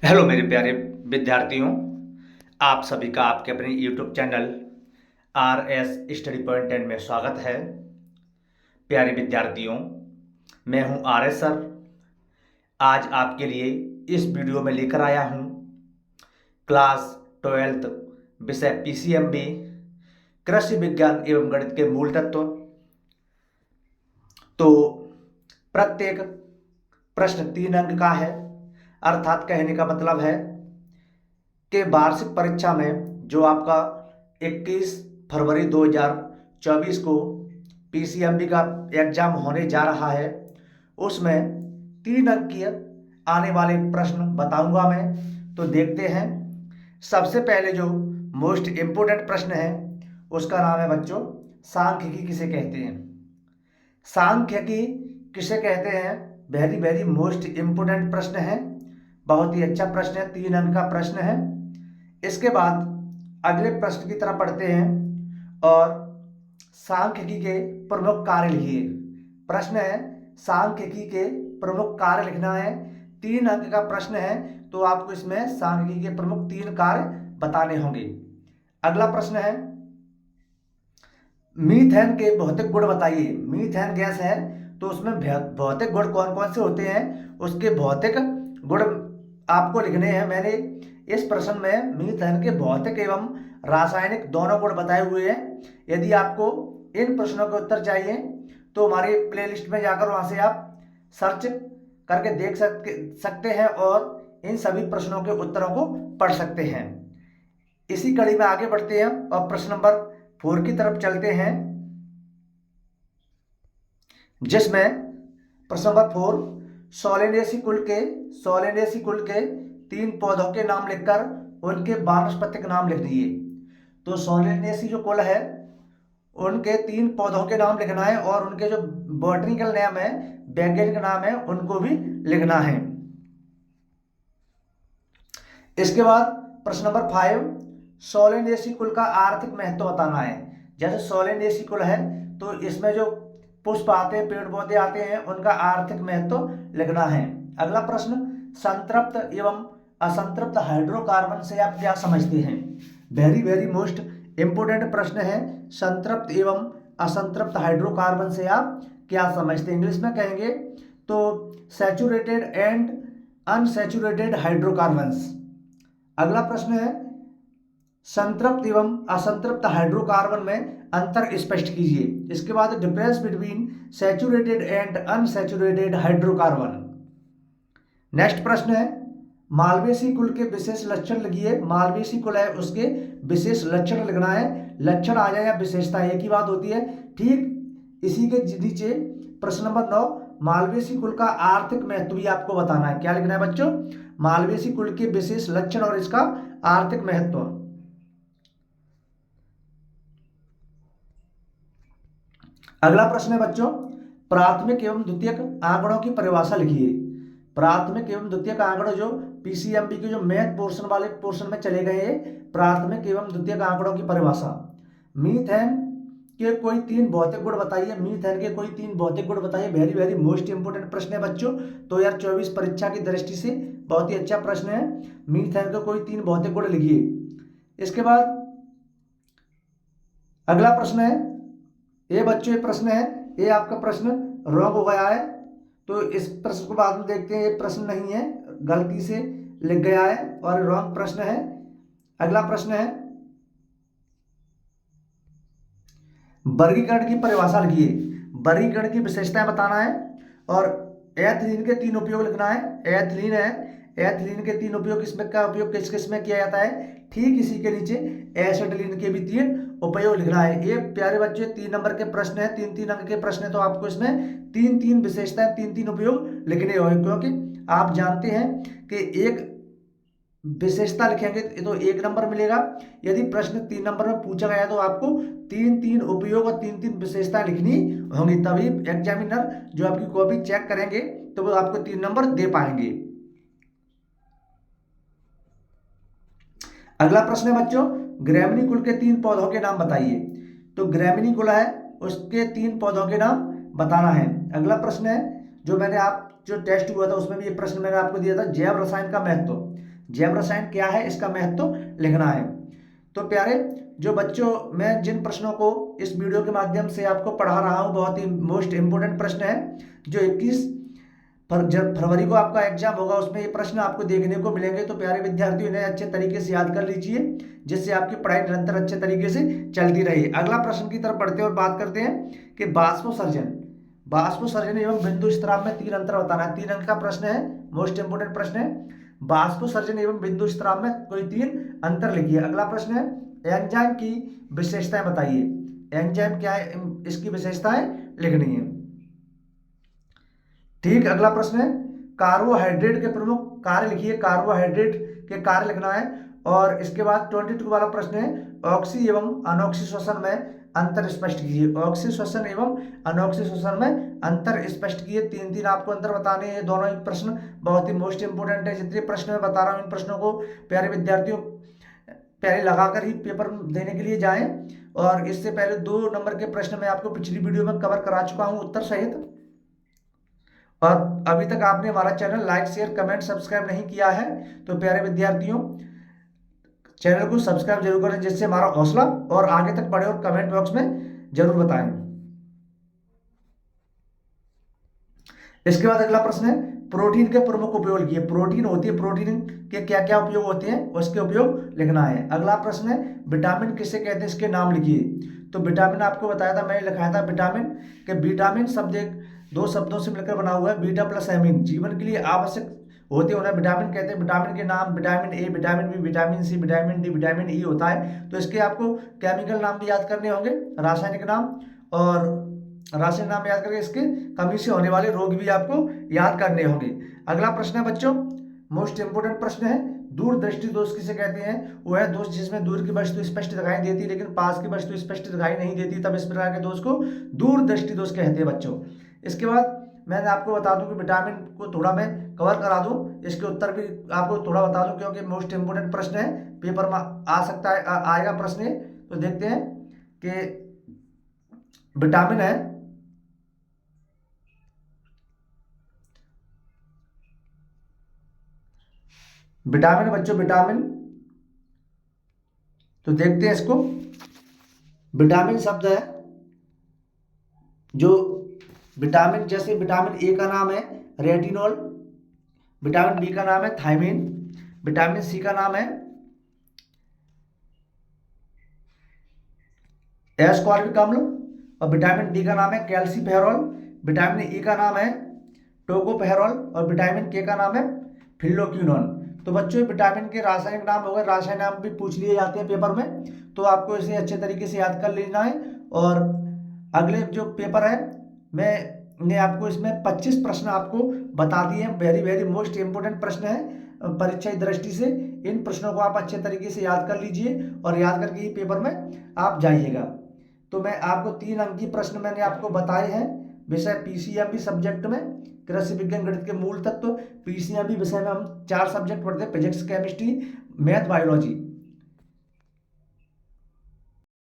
Hello मेरे प्यारे विद्यार्थियों। आप सभी का आपके अपने YouTube channel RS study point 10 में स्वागत है। प्यारे विद्यार्थियों, मैं हूं RS सर। आज आपके लिए इस वीडियो में लेकर आया हूं क्लास 12th विषय PCMB कृषि विज्ञान एवं गणित के मूल तत्व। तो प्रत्येक प्रश्न 3 अंक का है, अर्थात कहने का मतलब है कि वार्षिक परीक्षा में जो आपका 21 फरवरी 2024 को PCMB का एग्जाम होने जा रहा है, उसमें 3 अंकीय आने वाले प्रश्न बताऊंगा मैं। तो देखते हैं। सबसे पहले जो मोस्ट इम्पोर्टेंट प्रश्न है उसका नाम है बच्चों सांख्यिकी किसे कहते हैं। सांख्यिकी किसे कहते हैं, वेरी वेरी मोस्ट इम्पोर्टेंट प्रश्न है। बहुत ही अच्छा प्रश्न है, 3 अंक का प्रश्न है। इसके बाद अगले प्रश्न की तरफ पढ़ते हैं और सांख्यिकी के प्रमुख कार्य लिखिए। प्रश्न है सांख्यिकी के प्रमुख कार्य लिखना है। 3 अंक का प्रश्न है, तो आपको इसमें सांख्यिकी के प्रमुख 3 कार्य बताने होंगे। अगला प्रश्न है मीथेन के भौतिक गुण बताइए। मीथेन गैस है तो उसमें भौतिक गुण कौन कौन से होते हैं, उसके भौतिक गुण आपको लिखने हैं। मैंने इस प्रश्न में मीथेन के भौतिक एवं रासायनिक दोनों गुण बताए हुए हैं। यदि आपको इन प्रश्नों के उत्तर चाहिए तो हमारे प्लेलिस्ट में जाकर वहां से आप सर्च करके देख सकते हैं और इन सभी प्रश्नों के उत्तरों को पढ़ सकते हैं। इसी कड़ी में आगे बढ़ते हैं और प्रश्न नंबर 4 की तरफ चलते हैं, जिसमें प्रश्न नंबर 4 सोलेनेसी कुल के 3 पौधों के नाम लिखकर उनके वानस्पतिक नाम लिख दिए। तो सोलेनेसी जो कुल है उनके 3 पौधों के नाम लिखना है और उनके जो बॉटनिकल नेम है, वैज्ञानिक नाम है, उनको भी लिखना है। इसके बाद प्रश्न नंबर 5 सोलेनेसी कुल का आर्थिक महत्व बताना है। जैसे सोलेनेसी कुल है तो इसमें जो पुष्प आते हैं, पेड़ पौधे आते हैं, उनका आर्थिक महत्व लिखना है। अगला प्रश्न संतृप्त एवं असंतृप्त हाइड्रोकार्बन से आप क्या समझते हैं। वेरी वेरी मोस्ट इंपोर्टेंट प्रश्न है। संतृप्त एवं असंतृप्त हाइड्रोकार्बन से आप क्या समझते हैं, इंग्लिश में कहेंगे तो सैचुरेटेड एंड अनसैचुरेटेड हाइड्रोकार्बन्स। अगला प्रश्न है संतृप्त एवं असंतृप्त हाइड्रोकार्बन में अंतर स्पष्ट कीजिए। इसके बाद difference between saturated and unsaturated hydrocarbon. Next प्रश्न है मालवेसी कुल के विशेष लक्षण लिखिए। मालवेसी कुल है उसके विशेष लक्षण लिखना है। लक्षण आ जाए या विशेषता एक ही बात होती है। ठीक इसी के नीचे प्रश्न नंबर 9 मालवेसी कुल का आर्थिक महत्व भी आपको बताना है। क्या लिखना है बच्चों, मालवेसी कुल के विशेष लक्षण और इसका आर्थिक महत्व। अगला प्रश्न है बच्चों प्राथमिक एवं द्वितीयक आंकड़ों की परिभाषा लिखिए। प्राथमिक एवं द्वितीयक आंकड़ों जो PCMB के जो मैथ पोर्शन वाले पोर्शन में चले गए, प्राथमिक एवं द्वितीयक आंकड़ों की परिभाषा। मीथेन के कोई 3 भौतिक गुण बताइए। मीथेन के कोई 3 भौतिक गुण बताइए। वेरी वेरी मोस्ट इंपोर्टेंट प्रश्न है बच्चों। 2024 परीक्षा की दृष्टि से बहुत ही अच्छा प्रश्न है। मीथेन के कोई 3 भौतिक गुण लिखिए। इसके बाद अगला प्रश्न है, ये बच्चों ये प्रश्न है, ये आपका प्रश्न रॉन्ग हो गया है, तो इस प्रश्न को बाद में देखते हैं। ये प्रश्न नहीं है, गलती से लिख गया है और रॉन्ग प्रश्न है। अगला प्रश्न है वर्गीकरण की परिभाषा लिखिए। वर्गीकरण की विशेषताएं बताना है और एथिलीन के 3 उपयोग लिखना है। एथिलीन है, एथिलीन के 3 उपयोग इसमें का उपयोग किस किस में किया जाता है। ठीक इसी के नीचे एसिटिलीन के भी 3 उपयोग लिखना है। ये प्यारे बच्चे 3 नंबर के प्रश्न है, 3 3 अंक के प्रश्न है, तो आपको इसमें 3 3 विशेषताएं 3 3 उपयोग लिखने होंगे, क्योंकि आप जानते हैं कि एक विशेषता लिखेंगे तो 1 नंबर मिलेगा। यदि प्रश्न 3 नंबर में पूछा गया तो आपको 3 3 उपयोग और 3 3 विशेषता लिखनी होंगी, तभी एग्जामिनर जो आपकी कॉपी चेक करेंगे तो वो आपको 3 नंबर दे पाएंगे। अगला प्रश्न है बच्चों ग्रैमिनी कुल के 3 पौधों के नाम बताइए। तो ग्रैमिनी कुल है उसके 3 पौधों के नाम बताना है। अगला प्रश्न है जो मैंने आप जो टेस्ट हुआ था उसमें भी ये प्रश्न मैंने आपको दिया था, जैव रसायन का महत्व। जैव रसायन क्या है, इसका महत्व लिखना है। तो प्यारे जो बच्चों, मैं जिन प्रश्नों को इस वीडियो के माध्यम से आपको पढ़ा रहा हूँ, बहुत ही मोस्ट इंपोर्टेंट प्रश्न है। जो 21 फरवरी को आपका एग्जाम होगा उसमें ये प्रश्न आपको देखने को मिलेंगे। तो प्यारे विद्यार्थियों, इन्हें अच्छे तरीके से याद कर लीजिए, जिससे आपकी पढ़ाई निरंतर अच्छे तरीके से चलती रहे। अगला प्रश्न की तरफ बढ़ते हैं और बात करते हैं कि बाष्पोसर्जन एवं बिंदु स्त्राव में 3 अंतर बताना है। 3 अंक का प्रश्न है, मोस्ट इंपोर्टेंट प्रश्न है। बाष्पोसर्जन एवं बिंदु स्त्राव में कोई 3 अंतर लिखिए। अगला प्रश्न है, एंजाइम की विशेषताएं बताइए। एंजाइम क्या है, इसकी विशेषताएं लिखनी है। ठीक, अगला प्रश्न है, कार्बोहाइड्रेट के प्रमुख कार्य लिखिए। कार्बोहाइड्रेट के कार्य लिखना है। और इसके बाद 22 वाला प्रश्न है, ऑक्सी एवं अनॉक्सी श्वसन में अंतर स्पष्ट कीजिए। ऑक्सी श्वसन एवं अनॉक्सी श्वसन में अंतर स्पष्ट कीजिए। 3 आपको अंतर बताने हैं। दोनों ही प्रश्न बहुत ही मोस्ट इंपोर्टेंट है। जितने प्रश्न मैं बता रहा हूँ इन प्रश्नों को प्यारे विद्यार्थियों पहले लगाकर ही पेपर देने के लिए जाएं। और इससे पहले 2 नंबर के प्रश्न मैं आपको पिछली वीडियो में कवर करा चुका हूं उत्तर सहित। और अभी तक आपने हमारा channel like share comment subscribe नहीं किया है तो प्यारे विद्यार्थियों चैनल को सब्सक्राइब जरूर करें, जिससे हमारा हौसला और आगे तक बढ़े। और कमेंट बॉक्स में जरूर बताएं। इसके बाद अगला प्रश्न है, प्रोटीन के प्रमुख उपयोग लिखिए। प्रोटीन होती है, प्रोटीन के क्या क्या उपयोग होते हैं उसके उपयोग लिखना है। अगला प्रश्न है, विटामिन किसे कहते हैं, इसके नाम लिखिए। तो विटामिन आपको बताया था, मैंने लिखाया था विटामिन के विटामिन शब्द 2 शब्दों से मिलकर बना हुआ है, बीटा प्लस एमीन। जीवन के लिए आवश्यक होते हैं, उन्हें विटामिन कहते हैं। विटामिन के नाम vitamin A, vitamin B, vitamin C, vitamin D, vitamin E होता है। तो इसके आपको केमिकल नाम भी याद करने होंगे, रासायनिक नाम, और रासायनिक नाम याद करके इसके कमी से होने वाले रोग भी आपको याद करने होंगे। अगला प्रश्न है बच्चों, मोस्ट इंपोर्टेंट प्रश्न है, दूरदृष्टि दोष किसे कहते हैं। वो है दोष जिसमें दूर की वस्तु स्पष्ट दिखाई देती है लेकिन पास की वस्तु स्पष्ट दिखाई नहीं देती, तब इस प्रकार के दोष को दूरदृष्टि दोष कहते हैं बच्चों। इसके बाद मैं आपको बता दूं कि विटामिन को थोड़ा मैं कवर करा दूं, इसके उत्तर भी आपको थोड़ा बता दूं क्योंकि मोस्ट इंपोर्टेंट प्रश्न है, पेपर में आ सकता है, आएगा प्रश्न है। तो देखते हैं कि विटामिन है, विटामिन बच्चों, विटामिन। तो देखते हैं इसको, विटामिन शब्द है जो विटामिन, जैसे विटामिन ए का नाम है रेटिनॉल, विटामिन बी का नाम है थायमिन, विटामिन सी का नाम है एस्कॉर्बिक अम्ल, और विटामिन डी का नाम है कैल्सीफेरॉल, विटामिन ई का नाम है टोकोफेरॉल, और विटामिन के का नाम है फिल्लोक्विनोन। तो बच्चों विटामिन के रासायनिक नाम हो गए, रासायनिक नाम भी पूछ लिए जाते हैं पेपर में, तो आपको इसे अच्छे तरीके से याद कर लेना है। और अगले जो पेपर है मैंने आपको इसमें 25 प्रश्न आपको बता दिए हैं, वेरी वेरी मोस्ट इंपोर्टेंट प्रश्न है परीक्षा की दृष्टि से। इन प्रश्नों को आप अच्छे तरीके से याद कर लीजिए और याद करके ही पेपर में आप जाइएगा। तो मैं आपको 3 अंकीय प्रश्न मैंने आपको बताए हैं विषय पीसीएमबी सब्जेक्ट में, कृषि विज्ञान गणित के मूल तत्व। पीसीएमबी विषय में हम 4 सब्जेक्ट पढ़ते हैं, फिजिक्स केमिस्ट्री मैथ बायोलॉजी।